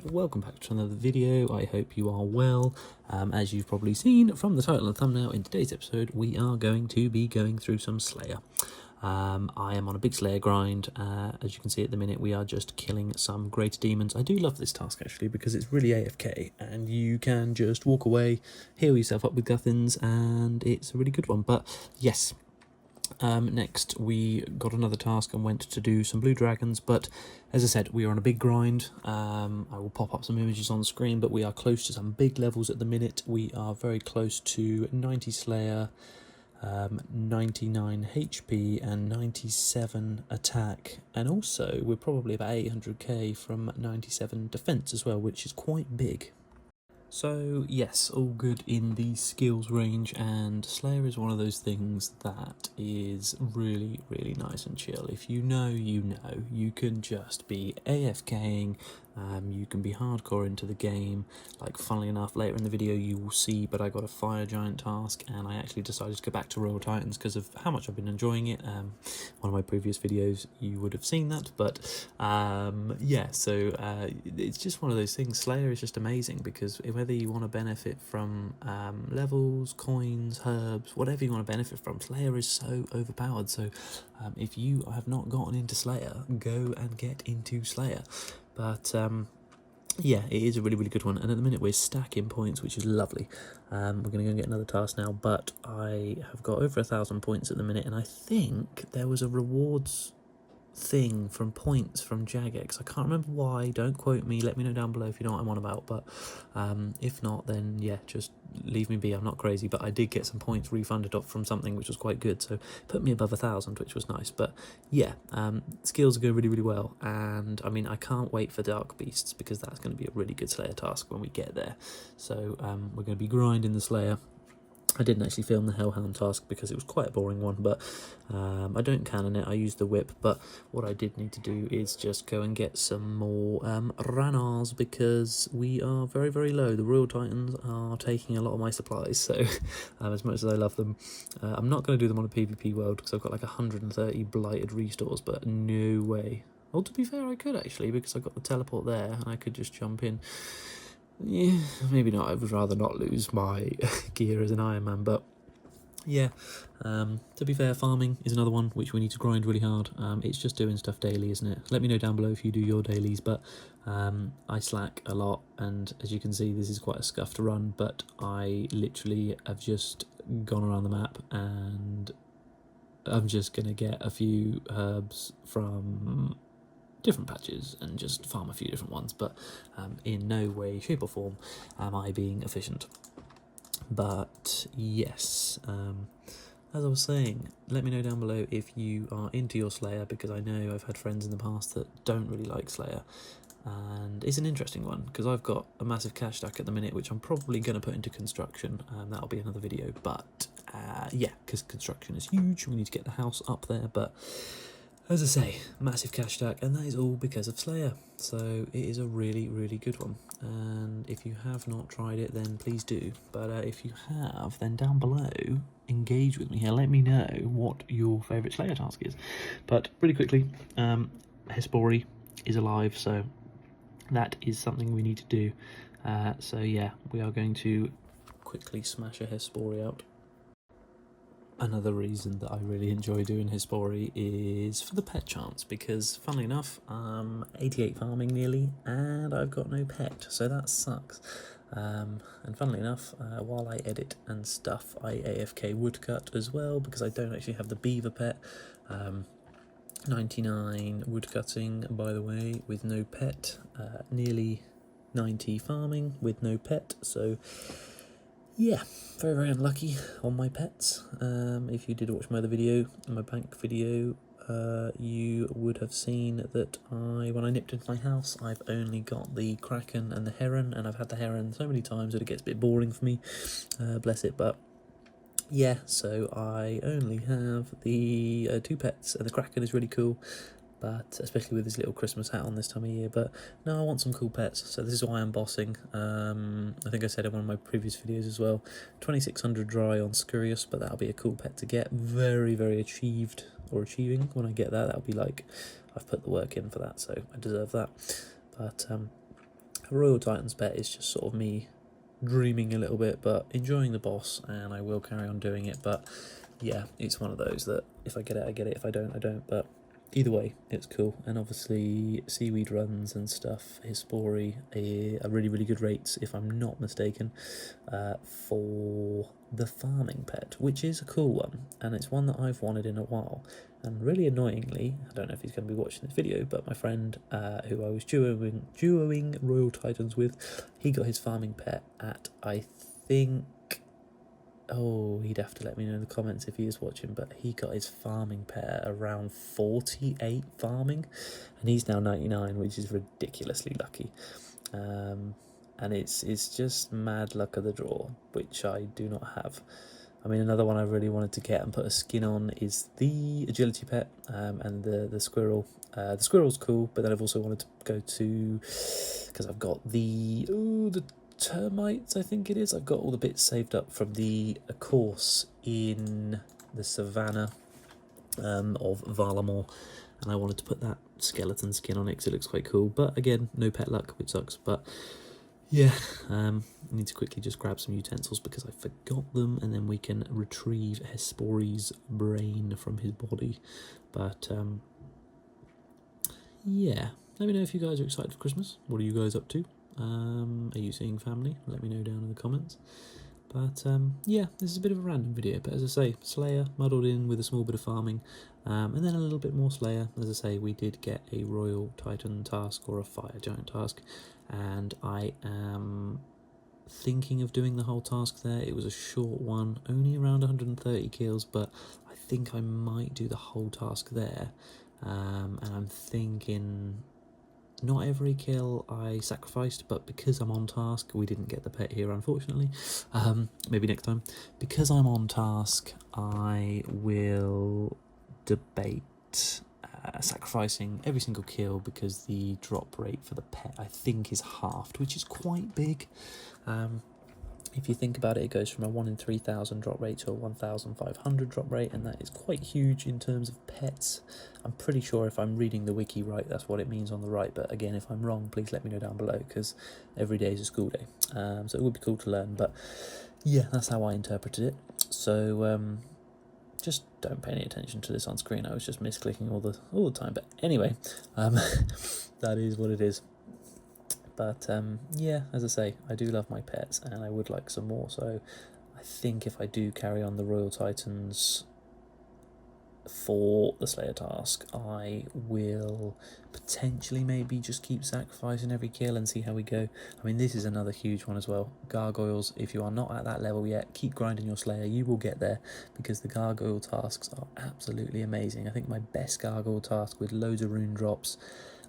and welcome back to another video. I hope you are well. As you've probably seen from the title and thumbnail, in today's episode we are going to be going through some Slayer. I am on a big Slayer grind. As you can see at the minute, we are just killing some greater demons. I do love this task actually because it's really AFK and you can just walk away, heal yourself up with Guthins, and it's a really good one. But yes, next we got another task and went to do some blue dragons, but as I said, we are on a big grind. I will pop up some images on the screen, but we are close to some big levels at the minute. We are very close to 90 Slayer, 99 HP and 97 attack, and also we're probably about 800k from 97 defense as well, which is quite big. So yes, all good in the skills range, and Slayer is one of those things that is really nice and chill. If you know, you know. You can just be AFKing, you can be hardcore into the game. Like, funnily enough, later in the video you will see, but I got a fire giant task and I actually decided to go back to Royal Titans because of how much I've been enjoying it. One of my previous videos you would have seen that, but yeah, so it's just one of those things. Slayer is just amazing because whether you want to benefit from levels, coins, herbs, whatever you want to benefit from, Slayer is so overpowered. So if you have not gotten into Slayer, go and get into Slayer. But yeah, it is a really good one, and at the minute we're stacking points, which is lovely. We're going to go and get another task now, but I have got over 1,000 points at the minute, and I think there was a rewards thing from points from Jagex. I can't remember why, don't quote me, let me know down below if you know what I'm on about, but if not, then yeah, just leave me be. I'm not crazy, but I did get some points refunded off from something which was quite good, so put me above 1,000, which was nice. But yeah, skills are going really well, and I mean, I can't wait for Dark Beasts because that's going to be a really good Slayer task when we get there. So we're going to be grinding the Slayer. I didn't actually film the Hellhound task because it was quite a boring one, but I don't cannon it, I used the whip. But what I did need to do is just go and get some more Ranars because we are very low. The Royal Titans are taking a lot of my supplies, so as much as I love them, I'm not going to do them on a PvP world because I've got like 130 blighted restores, but no way. Well, to be fair, I could actually, because I got the teleport there and I could just jump in. Yeah, maybe not. I would rather not lose my gear as an Ironman, but yeah, to be fair, farming is another one which we need to grind really hard. It's just doing stuff daily, isn't it? Let me know down below if you do your dailies, but I slack a lot, and as you can see, this is quite a scuffed run, but I literally have just gone around the map and I'm just going to get a few herbs from different patches and just farm a few different ones, but in no way, shape or form am I being efficient. But yes, as I was saying, let me know down below if you are into your Slayer, because I know I've had friends in the past that don't really like Slayer, and it's an interesting one because I've got a massive cash stack at the minute which I'm probably going to put into construction, and that'll be another video. But yeah, because construction is huge, we need to get the house up there. But as I say, massive cash stack, and that is all because of Slayer. So it is a really good one, and if you have not tried it, then please do. But if you have, then down below, engage with me here. Let me know what your favourite Slayer task is. But really quickly, Hespori is alive, so that is something we need to do. So yeah, we are going to quickly smash a Hespori out. Another reason that I really enjoy doing Hespori is for the pet chance, because funnily enough, 88 farming nearly, and I've got no pet, so that sucks. And funnily enough, while I edit and stuff, I AFK woodcut as well, because I don't actually have the beaver pet. 99 woodcutting, by the way, with no pet, nearly 90 farming with no pet, so yeah, very unlucky on my pets. If you did watch my other video, my bank video, you would have seen that when I nipped into my house, I've only got the Kraken and the Heron, and I've had the Heron so many times that it gets a bit boring for me, bless it. But yeah, so I only have the 2 pets, and the Kraken is really cool, but especially with his little Christmas hat on this time of year. But no, I want some cool pets, so this is why I'm bossing. I think I said in one of my previous videos as well, 2600 dry on Scurious, but that'll be a cool pet to get. Very achieving when I get that. That'll be like, I've put the work in for that, so I deserve that. But Royal Titan's pet is just sort of me dreaming a little bit, but enjoying the boss, and I will carry on doing it. But yeah, it's one of those that if I get it, I get it. If I don't, I don't. But either way, it's cool. And obviously, seaweed runs and stuff, Hispori are really, really good rates, if I'm not mistaken, for the farming pet, which is a cool one, and it's one that I've wanted in a while. And really annoyingly, I don't know if he's going to be watching this video, but my friend who I was duoing Royal Titans with, he got his farming pet at, I think, oh, he'd have to let me know in the comments if he is watching, but he got his farming pet at around 48 farming, and he's now 99, which is ridiculously lucky. And it's just mad luck of the draw, which I do not have. I mean, another one I really wanted to get and put a skin on is the agility pet, and the squirrel. The squirrel's cool, but then I've also wanted to go to, because I've got the termites, I think it is. I've got all the bits saved up from the course in the savannah of Valamor, and I wanted to put that skeleton skin on it because it looks quite cool. But again, no pet luck, which sucks. But yeah, I need to quickly just grab some utensils because I forgot them, and then we can retrieve Hespori's brain from his body. But yeah, let me know if you guys are excited for Christmas. What are you guys up to? Are you seeing family? Let me know down in the comments. But yeah, this is a bit of a random video, but as I say, Slayer muddled in with a small bit of farming, and then a little bit more Slayer. As I say, we did get a Royal Titan task or a Fire Giant task, and I am thinking of doing the whole task there. It was a short one, only around 130 kills, but I think I might do the whole task there, and I'm thinking not every kill I sacrificed, but because I'm on task, we didn't get the pet here unfortunately, maybe next time. Because I'm on task, I will debate sacrificing every single kill, because the drop rate for the pet I think is halved, which is quite big. If you think about it, it goes from a 1 in 3,000 drop rate to a 1,500 drop rate, and that is quite huge in terms of pets. I'm pretty sure if I'm reading the wiki right, that's what it means on the right, but again, if I'm wrong, please let me know down below, because every day is a school day, so it would be cool to learn. But yeah, that's how I interpreted it. So just don't pay any attention to this on screen. I was just misclicking all the time, but anyway, that is what it is. But yeah, as I say, I do love my pets, and I would like some more. So I think if I do carry on the Royal Titans for the Slayer task, I will potentially maybe just keep sacrificing every kill and see how we go. I mean, this is another huge one as well. Gargoyles, if you are not at that level yet, keep grinding your Slayer. You will get there, because the Gargoyle tasks are absolutely amazing. I think my best Gargoyle task with loads of rune drops,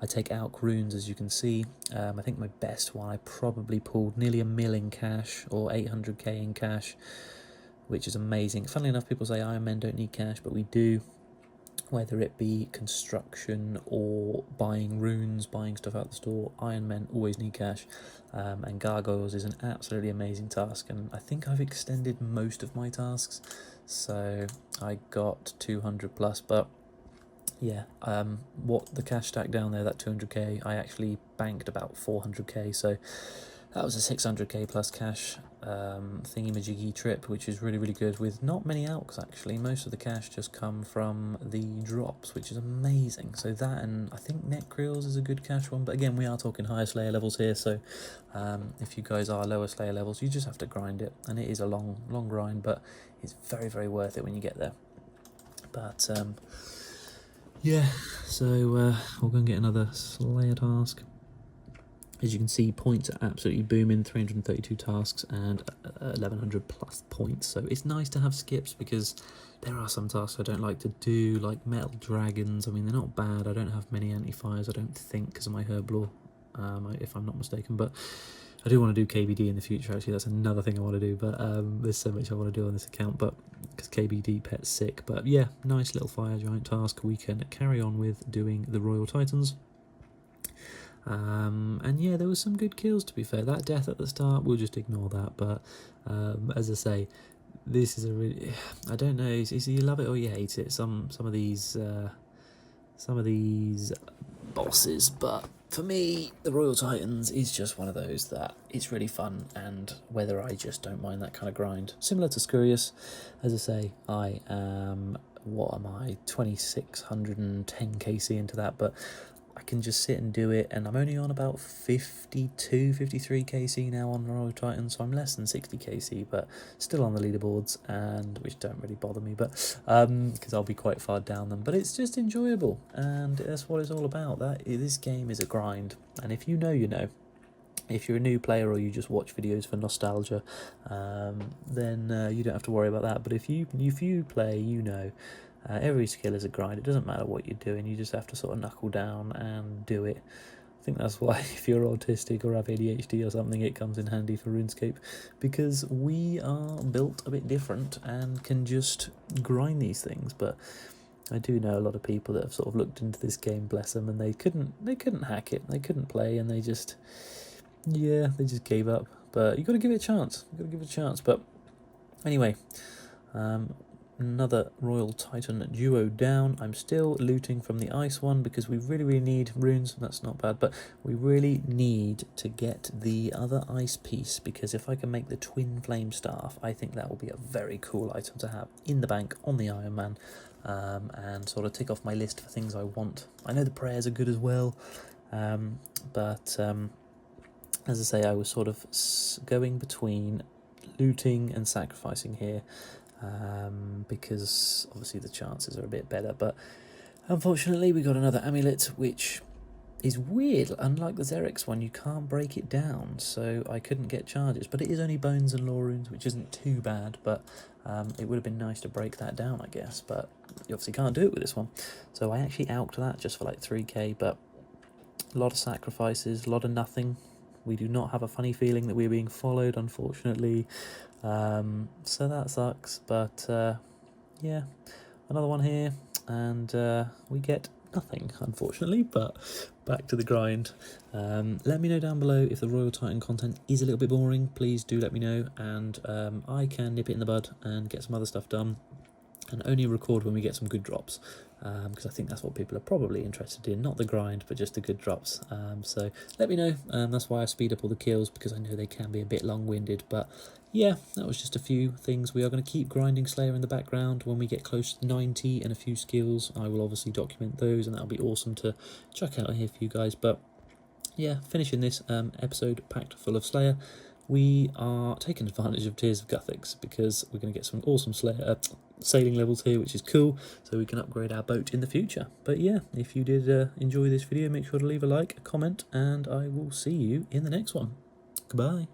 I take out runes, as you can see. I think my best one, I probably pulled nearly a mil in cash, or 800k in cash, which is amazing. Funnily enough, people say Ironmen don't need cash, but we do, whether it be construction or buying runes, buying stuff out the store. Ironmen always need cash, and Gargoyles is an absolutely amazing task, and I think I've extended most of my tasks, so I got 200 plus, but yeah, what the cash stack down there, that 200k, I actually banked about 400k, so that was a 600k plus cash thingy-majiggy trip, which is really, really good, with not many alks actually. Most of the cash just come from the drops, which is amazing. So that, and I think Necreals is a good cash one, but again, we are talking higher Slayer levels here, so if you guys are lower Slayer levels, you just have to grind it, and it is a long grind, but it's very, very worth it when you get there. But yeah, so we're going to get another Slayer task. As you can see, points are absolutely booming, 332 tasks and 1100 plus points. So it's nice to have skips, because there are some tasks I don't like to do, like metal dragons. I mean, they're not bad. I don't have many anti-fires, I don't think, because of my herb lore, if I'm not mistaken. But I do want to do KBD in the future, actually. That's another thing I want to do, but there's so much I want to do on this account, but because KBD pet's sick. But yeah, nice little fire giant task we can carry on with doing the Royal Titans. And yeah, there was some good kills, to be fair. That death at the start, we'll just ignore that, but as I say, this is a really, I don't know, is you love it or you hate it, some of these bosses, but for me, the Royal Titans is just one of those that it's really fun, and whether I just don't mind that kind of grind. Similar to Scurious, as I say, I am, what am I, 2610 KC into that, but I can just sit and do it, and I'm only on about 52, 53 KC now on Royal Titan, so I'm less than 60 KC, but still on the leaderboards, and which don't really bother me, but because I'll be quite far down them. But it's just enjoyable, and that's what it's all about. This game is a grind, and if you know, you know. If you're a new player or you just watch videos for nostalgia, then you don't have to worry about that. But if you play, you know. Every skill is a grind. It doesn't matter what you're doing. You just have to sort of knuckle down and do it. I think that's why if you're autistic or have ADHD or something, it comes in handy for RuneScape, because we are built a bit different and can just grind these things. But I do know a lot of people that have sort of looked into this game, bless them, and they couldn't hack it. They couldn't play, and they just gave up. But you got to give it a chance. But anyway, another Royal Titan duo down. I'm still looting from the ice one because we really need runes. That's not bad, but we really need to get the other ice piece, because if I can make the twin flame staff, I think that will be a very cool item to have in the bank on the Ironman, and sort of tick off my list for things I want. I know the prayers are good as well, but as I say, I was sort of going between looting and sacrificing here, because obviously the chances are a bit better. But unfortunately, we got another amulet, which is weird. Unlike the Xerix one, you can't break it down, so I couldn't get charges. But it is only bones and lore runes, which isn't too bad. But it would have been nice to break that down, I guess. But you obviously can't do it with this one. So I actually alked that just for like 3k, but a lot of sacrifices, a lot of nothing. We do not have a funny feeling that we're being followed, unfortunately. So that sucks, but yeah, another one here, and we get nothing, unfortunately, but back to the grind. Let me know down below if the Royal Titan content is a little bit boring. Please do let me know, and I can nip it in the bud and get some other stuff done, and only record when we get some good drops, because I think that's what people are probably interested in, not the grind, but just the good drops. So let me know. That's why I speed up all the kills, because I know they can be a bit long-winded. But yeah, that was just a few things. We are going to keep grinding Slayer in the background. When we get close to 90 and a few skills, I will obviously document those, and that'll be awesome to check out here for you guys. But yeah, finishing this episode packed full of Slayer. We are taking advantage of Tears of Guthix, because we're going to get some awesome Slayer sailing levels here, which is cool, so we can upgrade our boat in the future. But yeah, if you did enjoy this video, make sure to leave a like, a comment, and I will see you in the next one. Goodbye.